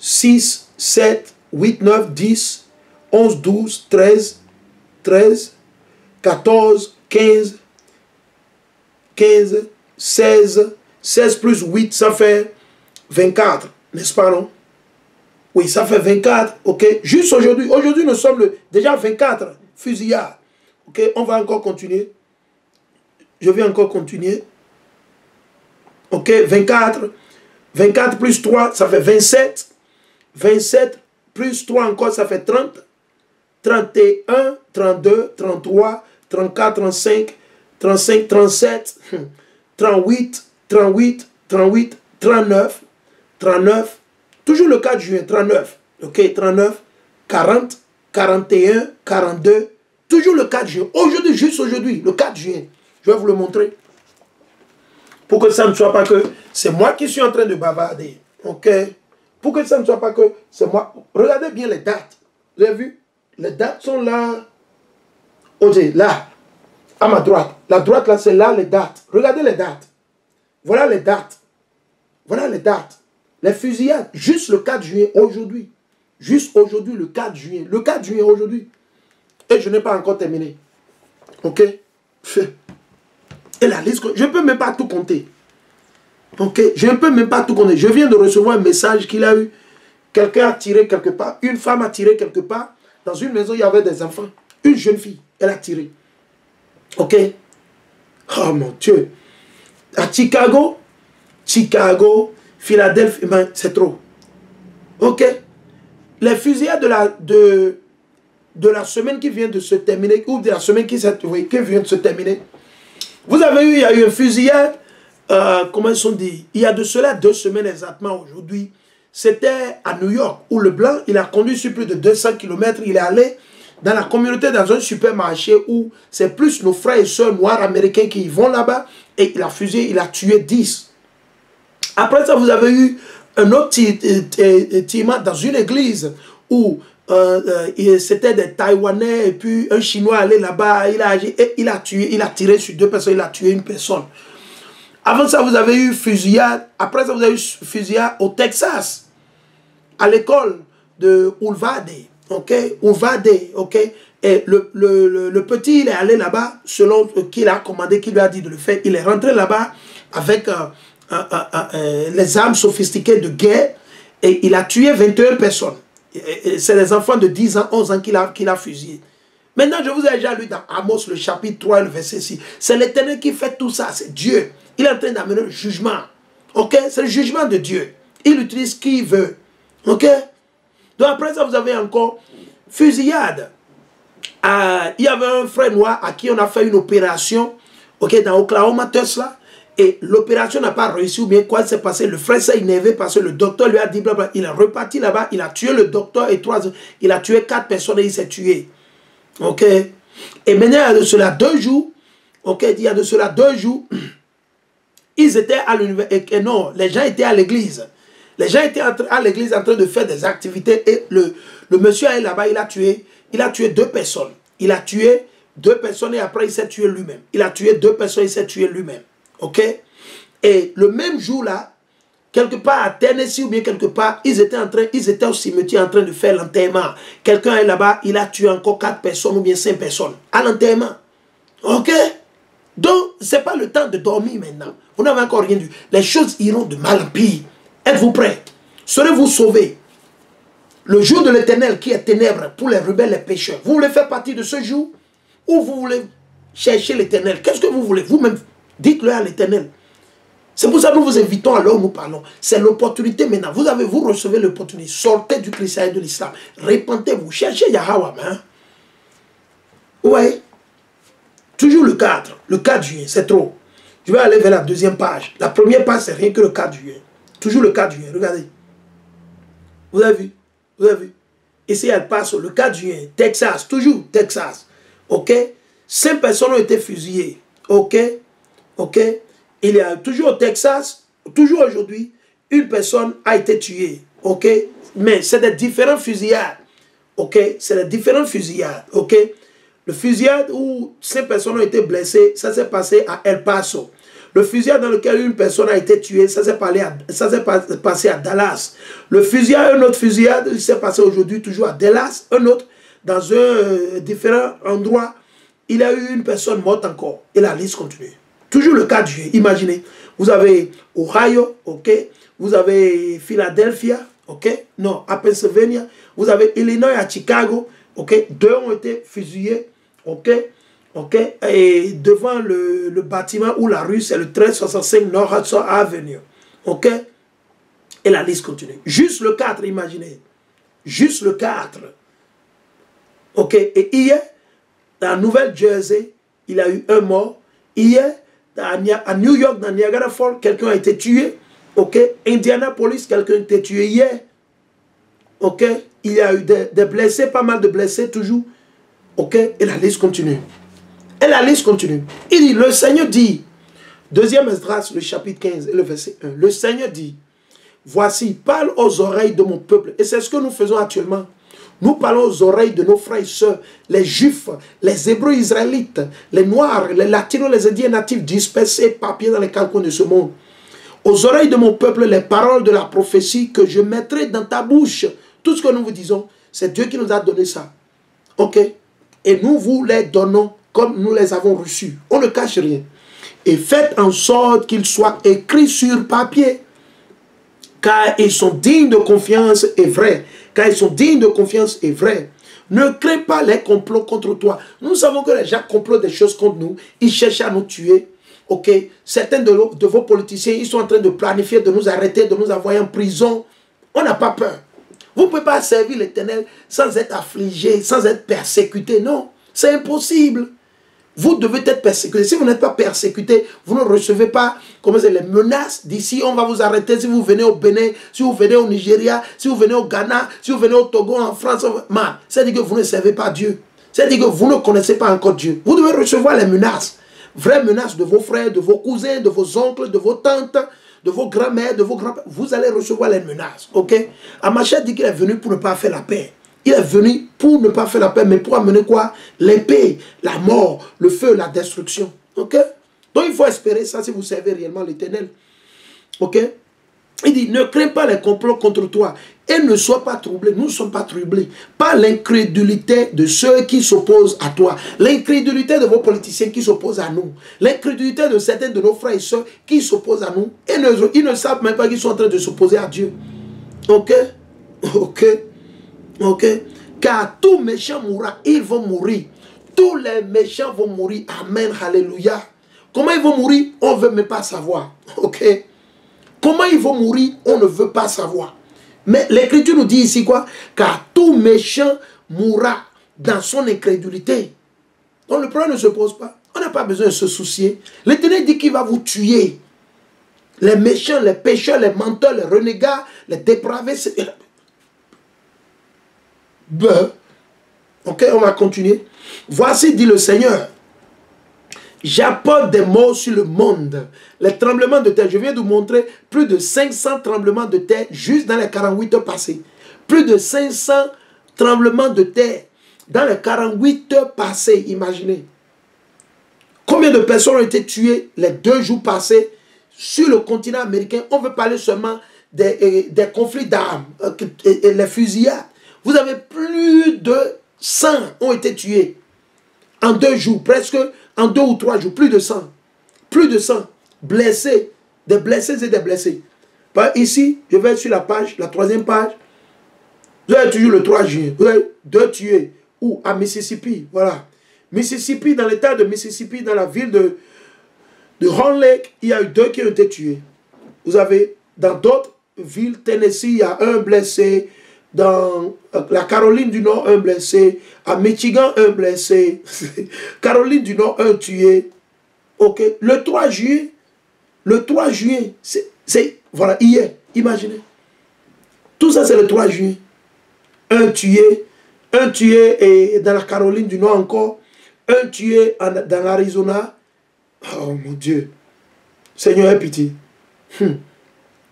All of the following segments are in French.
6, 7, 8, 9, 10, 11, 12, 13, 13, 14, 15, 15, 16, 16 plus 8, ça fait 24, n'est-ce pas, non? Oui, ça fait 24, ok? Juste aujourd'hui, aujourd'hui nous sommes déjà 24 fusillades, ok? On va encore continuer. Je vais encore continuer. Ok, 24. 24 plus 3, ça fait 27. 27 plus 3 encore, ça fait 30. 31, 32, 33, 34, 35, 35, 37, 38, 38, 38, 39, 39. Toujours le 4 juin, 39. Ok, 39, 40, 41, 42. Toujours le 4 juin. Aujourd'hui, juste aujourd'hui, le 4 juin. Je vais vous le montrer. Pour que ça ne soit pas que c'est moi qui suis en train de bavarder. Ok? Pour que ça ne soit pas que c'est moi. Regardez bien les dates. Vous avez vu? Les dates sont là. Ok, là. À ma droite. La droite, là, c'est là les dates. Regardez les dates. Voilà les dates. Voilà les dates. Les fusillades. Juste le 4 juillet aujourd'hui. Juste aujourd'hui, le 4 juillet. Le 4 juillet aujourd'hui. Et je n'ai pas encore terminé. Ok? Et la liste, je ne peux même pas tout compter. Ok, je ne peux même pas tout compter. Je viens de recevoir un message qu'il a eu. Quelqu'un a tiré quelque part. Une femme a tiré quelque part. Dans une maison, il y avait des enfants. Une jeune fille, elle a tiré. Ok. Oh mon Dieu. À Chicago, Philadelphie, ben, c'est trop. Ok. Les fusillades de la semaine qui vient de se terminer, ou de la semaine qui vient de se terminer. Vous avez eu, il y a eu un fusillade, comment ils sont dit, il y a de cela 2 semaines exactement aujourd'hui. C'était à New York, où le blanc, il a conduit sur plus de 200 km, il est allé dans la communauté, dans un supermarché où c'est plus nos frères et sœurs noirs américains qui y vont là-bas, et il a fusillé, il a tué 10. Après ça, vous avez eu un autre tirement dans une église où c'était des Taïwanais et puis un Chinois allé là-bas, il a tiré sur 2 personnes, il a tué une personne. Avant ça, vous avez eu fusillade. Après ça, vous avez eu fusillade au Texas, à l'école de Uvalde, ok? Uvalde, ok? Et le petit, il est allé là-bas, selon qu'il a commandé, qu'il lui a dit de le faire. Il est rentré là-bas avec les armes sophistiquées de guerre et il a tué 21 personnes. C'est les enfants de 10 ans, 11 ans qu'il a fusillé. Maintenant, je vous ai déjà lu dans Amos, le chapitre 3, le verset 6. C'est l'Éternel qui fait tout ça, c'est Dieu. Il est en train d'amener le jugement. Ok? C'est le jugement de Dieu. Il utilise qui il veut. Ok? Donc après ça, vous avez encore fusillade. Il y avait un frère noir à qui on a fait une opération, ok, dans Oklahoma, Tulsa. Et l'opération n'a pas réussi, ou bien quoi s'est passé? Le frère s'est énervé parce que le docteur lui a dit blablabla. Il est reparti là-bas, il a tué le docteur et 3 autres. Il a tué 4 personnes et il s'est tué. Ok? Et maintenant, il y a de cela 2 jours, ok, il y a de cela 2 jours, ils étaient à l'université, non, les gens étaient à l'église. Les gens étaient à l'église en train de faire des activités et le monsieur est là-bas, il a tué 2 personnes. Il a tué 2 personnes et après il s'est tué lui-même. Il a tué 2 personnes et il s'est tué lui-même. Ok? Et le même jour-là, quelque part à Tennessee ou bien quelque part, ils étaient au cimetière en train de faire l'enterrement. Quelqu'un est là-bas, il a tué encore 4 personnes ou bien 5 personnes à l'enterrement. Ok? Donc, ce n'est pas le temps de dormir maintenant. Vous n'avez encore rien vu. Les choses iront de mal en pire. Êtes-vous prêts? Serez-vous sauvés? Le jour de l'Éternel qui est ténèbres pour les rebelles, les pécheurs. Vous voulez faire partie de ce jour? Ou vous voulez chercher l'Éternel? Qu'est-ce que vous voulez? Vous-même, dites-le à l'Éternel. C'est pour ça que nous vous invitons à l'heure où nous parlons. C'est l'opportunité maintenant. Vous recevez l'opportunité. Sortez du christianisme et de l'islam. Répentez-vous. Cherchez Yahweh. Hein? Ouais. Toujours le 4. Le 4 juillet, c'est trop. Je vais aller vers la 2e page. La première page, c'est rien que le 4 juillet. Toujours le 4 juillet. Regardez. Vous avez vu? Vous avez vu? Ici, elle passe le 4 juillet. Texas. Toujours Texas. OK? 5 personnes ont été fusillées. OK? OK? Il y a toujours au Texas, toujours aujourd'hui, une personne a été tuée. OK? Mais c'est des différents fusillades. OK? C'est des différents fusillades. OK? Le fusillade où 5 personnes ont été blessées, ça s'est passé à El Paso. Le fusillade dans lequel une personne a été tuée, ça s'est passé à Dallas. Le fusillade, un autre fusillade, il s'est passé aujourd'hui toujours à Dallas. Un autre, dans un différent endroit, il y a eu une personne morte encore. Et la liste continue. Toujours le cas de Dieu. Imaginez, vous avez Ohio, ok. Vous avez Philadelphia, ok. Non, à Pennsylvania. Vous avez Illinois à Chicago, ok. 2 ont été fusillés, ok. Ok, et devant le bâtiment où la rue, c'est le 1365 North Hudson Avenue. Ok, et la liste continue. Juste le 4, imaginez. Juste le 4. Ok, et hier, dans la Nouvelle-Jersey, il y a eu un mort. Hier, à New York, dans Niagara Falls, quelqu'un a été tué. Ok, Indianapolis, quelqu'un a été tué hier. Ok, il y a eu des blessés, pas mal de blessés toujours. Ok, et la liste continue. Et la liste continue. Il dit, le Seigneur dit, 2e Esdras, le chapitre 15 et le verset 1. Le Seigneur dit, voici, parle aux oreilles de mon peuple. Et c'est ce que nous faisons actuellement. Nous parlons aux oreilles de nos frères et sœurs, les Juifs, les Hébreux israélites, les Noirs, les Latinos, les Indiens natifs dispersés, papiers dans les cancons de ce monde. Aux oreilles de mon peuple, les paroles de la prophétie que je mettrai dans ta bouche. Tout ce que nous vous disons, c'est Dieu qui nous a donné ça. Ok? Et nous vous les donnons comme nous les avons reçus. On ne cache rien. Et faites en sorte qu'ils soient écrits sur papier. Car ils sont dignes de confiance et vrais. Car ils sont dignes de confiance et vrais. Ne crée pas les complots contre toi. Nous savons que les gens complotent des choses contre nous. Ils cherchent à nous tuer. Ok? Certains de vos politiciens, ils sont en train de planifier, de nous arrêter, de nous envoyer en prison. On n'a pas peur. Vous ne pouvez pas servir l'Éternel sans être affligé, sans être persécuté. Non, c'est impossible. Vous devez être persécuté. Si vous n'êtes pas persécuté, vous ne recevez pas les menaces d'ici. On va vous arrêter si vous venez au Bénin, si vous venez au Nigeria, si vous venez au Ghana, si vous venez au Togo, en France. C'est-à-dire que vous ne servez pas Dieu. C'est-à-dire que vous ne connaissez pas encore Dieu. Vous devez recevoir les menaces. Vraies menaces de vos frères, de vos cousins, de vos oncles, de vos tantes, de vos grands-mères, de vos grands-pères. Vous allez recevoir les menaces. Ok? Amacha dit qu'il est venu pour ne pas faire la paix. Il est venu pour ne pas faire la paix, mais pour amener quoi? L'épée, la mort, le feu, la destruction. Ok? Donc il faut espérer ça si vous servez réellement l'Éternel. Ok? Il dit, ne crains pas les complots contre toi et ne sois pas troublé. Nous ne sommes pas troublés par l'incrédulité de ceux qui s'opposent à toi. L'incrédulité de vos politiciens qui s'opposent à nous. L'incrédulité de certains de nos frères et sœurs qui s'opposent à nous. Et ils ne savent même pas qu'ils sont en train de s'opposer à Dieu. Ok? Ok? Ok? Car tout méchant mourra, ils vont mourir. Tous les méchants vont mourir. Amen, alléluia. Comment ils vont mourir? On ne veut même pas savoir. Ok? Comment ils vont mourir? On ne veut pas savoir. Mais l'Écriture nous dit ici quoi? Car tout méchant mourra dans son incrédulité. Donc le problème ne se pose pas. On n'a pas besoin de se soucier. L'Éternel dit qu'il va vous tuer. Les méchants, les pécheurs, les menteurs, les renégats, les dépravés. Ok, on va continuer. Voici, dit le Seigneur, j'apporte des morts sur le monde. Les tremblements de terre, je viens de vous montrer plus de 500 tremblements de terre juste dans les 48 heures passées. Plus de 500 tremblements de terre dans les 48 heures passées, imaginez. Combien de personnes ont été tuées les 2 jours passés sur le continent américain? On veut parler seulement des conflits d'armes, et les fusillades. Vous avez plus de 100 ont été tués en 2 jours, presque en 2 ou 3 jours, plus de 100. Plus de 100 blessés, des blessés et des blessés. Ici, je vais sur la page, la 3e page. Vous avez toujours le 3 juin. Vous avez 2 tués. Où? À Mississippi. Voilà. Mississippi, dans l'état de Mississippi, dans la ville de Horn Lake, il y a eu 2 qui ont été tués. Vous avez dans d'autres villes, Tennessee, il y a 1 blessé. Dans la Caroline du Nord, 1 blessé. À Michigan, 1 blessé. Caroline du Nord, 1 tué. Ok. Le 3 juillet, c'est voilà, hier, imaginez. Tout ça, c'est le 3 juillet. 1 tué et dans la Caroline du Nord encore. 1 tué dans l'Arizona. Oh mon Dieu. Seigneur, aie pitié.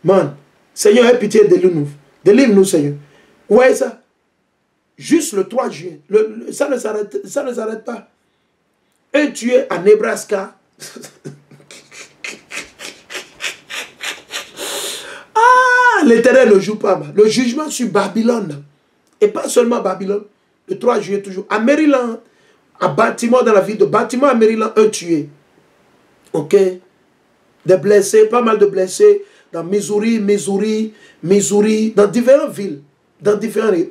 Man, Seigneur, aie pitié, délivre-nous. Délivre-nous, Seigneur. Vous voyez ça? Juste le 3 juillet. Ça ne s'arrête pas. 1 tué à Nebraska. l'Éternel ne joue pas mal. Le jugement sur Babylone, et pas seulement Babylone, le 3 juillet toujours, à Maryland, à Baltimore, dans la ville de Baltimore, à Maryland, un tué. Ok? Des blessés, pas mal de blessés, dans Missouri, dans différentes villes,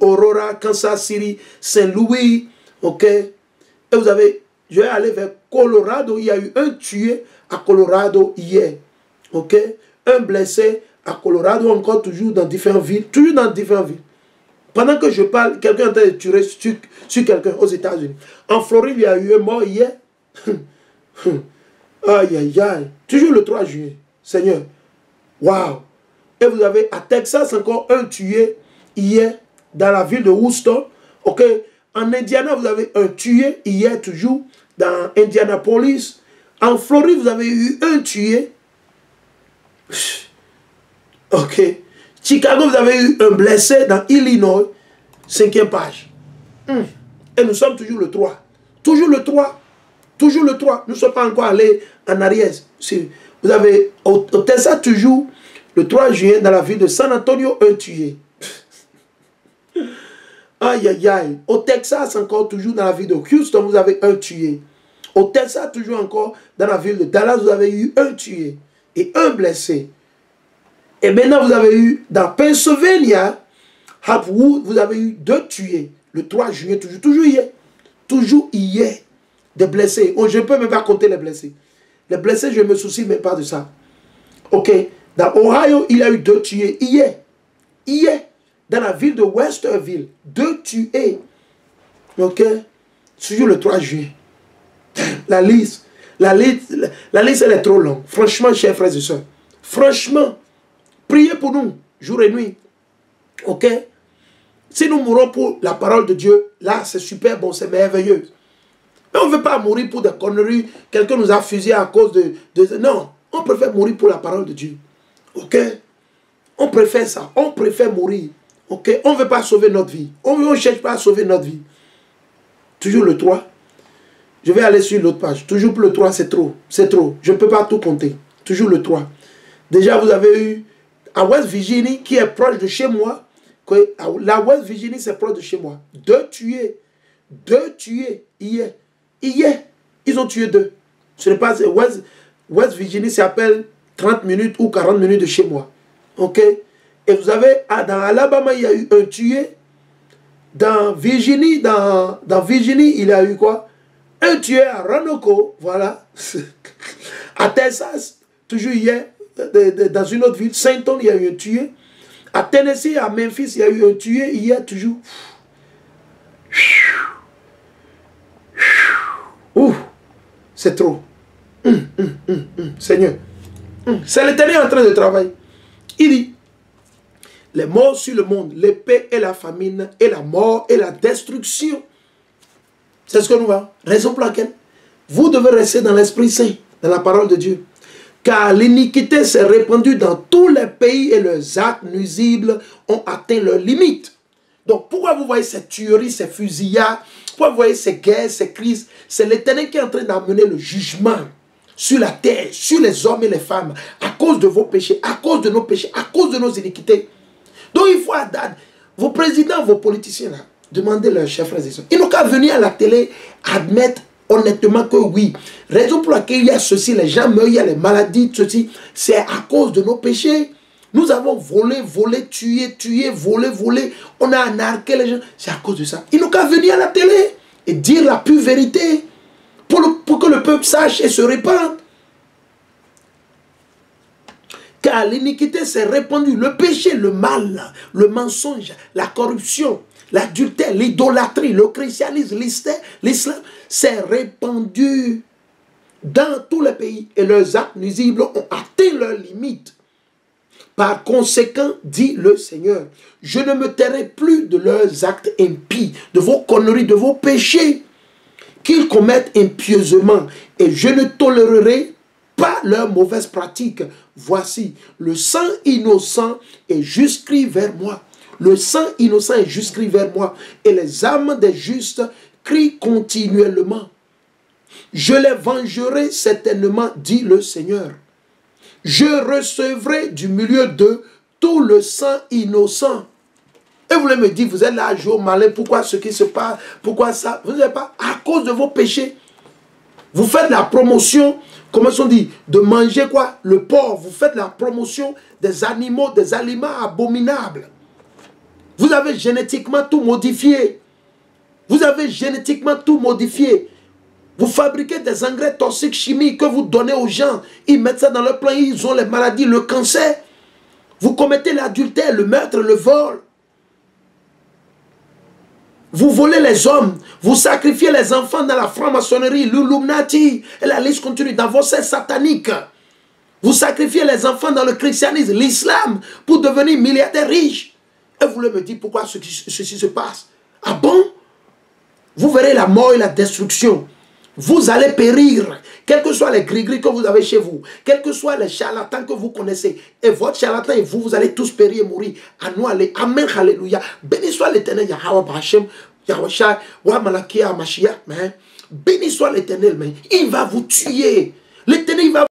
Aurora, Kansas City, Saint-Louis, ok? Et vous avez, je vais aller vers Colorado, il y a eu un tué à Colorado hier, ok? Un blessé à Colorado, encore toujours dans différentes villes, Pendant que je parle, quelqu'un est en train de tuer sur quelqu'un aux États-Unis. En Floride, il y a eu un mort hier. Aïe, aïe, aïe. Toujours le 3 juillet. Seigneur. Waouh. Et vous avez à Texas encore un tué hier dans la ville de Houston. Ok. En Indiana, vous avez un tué hier toujours dans Indianapolis. En Floride, vous avez eu un tué. Ok. Chicago, vous avez eu un blessé dans Illinois. 5e page. Et nous sommes toujours le 3. Toujours le 3. Toujours le 3. Nous ne sommes pas encore allés en arrière. Vous avez au Texas toujours le 3 juillet dans la ville de San Antonio, un tué. Aïe, aïe, aïe. Au Texas, encore toujours dans la ville de Houston, vous avez un tué. Au Texas, toujours encore dans la ville de Dallas, vous avez eu un tué et un blessé. Et maintenant, vous avez eu dans Pennsylvania, Hopwood, vous avez eu 2 tués. Le 3 juillet, toujours hier. Toujours hier. Des blessés. Oh, je ne peux même pas compter les blessés. Les blessés, je ne me soucie même pas de ça. Ok. Dans Ohio, il y a eu 2 tués hier. Hier. Dans la ville de Westerville. 2 tués. Ok. Toujours le 3 juillet. La liste, elle est trop longue. Franchement, chers frères et sœurs. Franchement, priez pour nous, jour et nuit. Ok. Si nous mourons pour la parole de Dieu, là, c'est super bon, c'est merveilleux. Mais on ne veut pas mourir pour des conneries. Quelqu'un nous a fusillé à cause de... Non, on préfère mourir pour la parole de Dieu. Ok? On préfère ça. On préfère mourir. Ok? On ne veut pas sauver notre vie. On ne cherche pas à sauver notre vie. Toujours le 3. Je vais aller sur l'autre page. Toujours pour le 3, c'est trop. C'est trop. Je ne peux pas tout compter. Toujours le 3. Déjà, vous avez eu à West Virginia, qui est proche de chez moi. La West Virginia, c'est proche de chez moi. 2 tués. 2 tués hier. Hier, ils ont tué 2. Ce n'est pas West Virginia, ça s'appelle 30 minutes ou 40 minutes de chez moi. Ok? Et vous avez, dans Alabama, il y a eu un tué. Dans Virginie, il y a eu quoi? Un tué à Roanoke, voilà. À Texas, toujours hier, dans une autre ville, Saint-On, il y a eu un tué. À Tennessee, à Memphis, il y a eu un tué hier, toujours. Ouh, c'est trop. Seigneur. C'est l'Éternel en train de travailler. Il dit, les morts sur le monde, l'épée et la famine, et la mort et la destruction. C'est ce que nous voyons. Raison pour laquelle vous devez rester dans l'Esprit Saint, dans la parole de Dieu. Car l'iniquité s'est répandue dans tous les pays et leurs actes nuisibles ont atteint leurs limites. Donc pourquoi vous voyez ces tueries, ces fusillades, pourquoi vous voyez ces guerres, ces crises? C'est l'Éternel qui est en train d'amener le jugement sur la terre, sur les hommes et les femmes, à cause de vos péchés, à cause de nos péchés, à cause de nos iniquités. Donc il faut, vos présidents, vos politiciens, là, demandez leurs chefs frères et sœurs. Ils n'ont qu'à venir à la télé admettre honnêtement que oui, raison pour laquelle il y a ceci, les gens meurent, il y a les maladies, ceci, c'est à cause de nos péchés. Nous avons volé, tué, volé, on a anarqué les gens, c'est à cause de ça. Ils n'ont qu'à venir à la télé et dire la pure vérité pour que le peuple sache et se répande. Car l'iniquité s'est répandue, le péché, le mal, le mensonge, la corruption, l'adultère, l'idolâtrie, le christianisme, l'islam s'est répandu dans tous les pays et leurs actes nuisibles ont atteint leurs limites. Par conséquent, dit le Seigneur, je ne me tairai plus de leurs actes impies, de vos conneries, de vos péchés qu'ils commettent impieusement et je ne tolérerai pas leurs mauvaises pratiques. Voici, le sang innocent est juscrit vers moi. Le sang innocent est juscrit vers moi. Et les âmes des justes crient continuellement. Je les vengerai certainement, dit le Seigneur. Je recevrai du milieu d'eux tout le sang innocent. Et vous voulez me dire, vous êtes là à jouer au malin, pourquoi ce qui se passe, pourquoi ça? Vous n'avez pas, à cause de vos péchés. Vous faites la promotion, comment on dit, de manger quoi? Le porc. Vous faites la promotion des animaux, des aliments abominables. Vous avez génétiquement tout modifié. Vous avez génétiquement tout modifié. Vous fabriquez des engrais toxiques chimiques que vous donnez aux gens. Ils mettent ça dans leur plan, ils ont les maladies, le cancer. Vous commettez l'adultère, le meurtre, le vol. Vous volez les hommes, vous sacrifiez les enfants dans la franc-maçonnerie, l'Illuminati, et la liste continue, dans vos sectes sataniques. Vous sacrifiez les enfants dans le christianisme, l'islam, pour devenir milliardaires riches. Et vous voulez me dire pourquoi ceci se passe? Ah bon? Vous verrez la mort et la destruction. Vous allez périr, quels que soient les gris-gris que vous avez chez vous, quels que soient les charlatans que vous connaissez, et votre charlatan et vous, vous allez tous périr et mourir. À nous aller. Amen, alléluia. Béni soit l'Éternel, Yahweh Hashem, Yahweh Shai, Wa Malakia, Mashiach, béni soit l'Éternel, il va vous tuer. L'Éternel va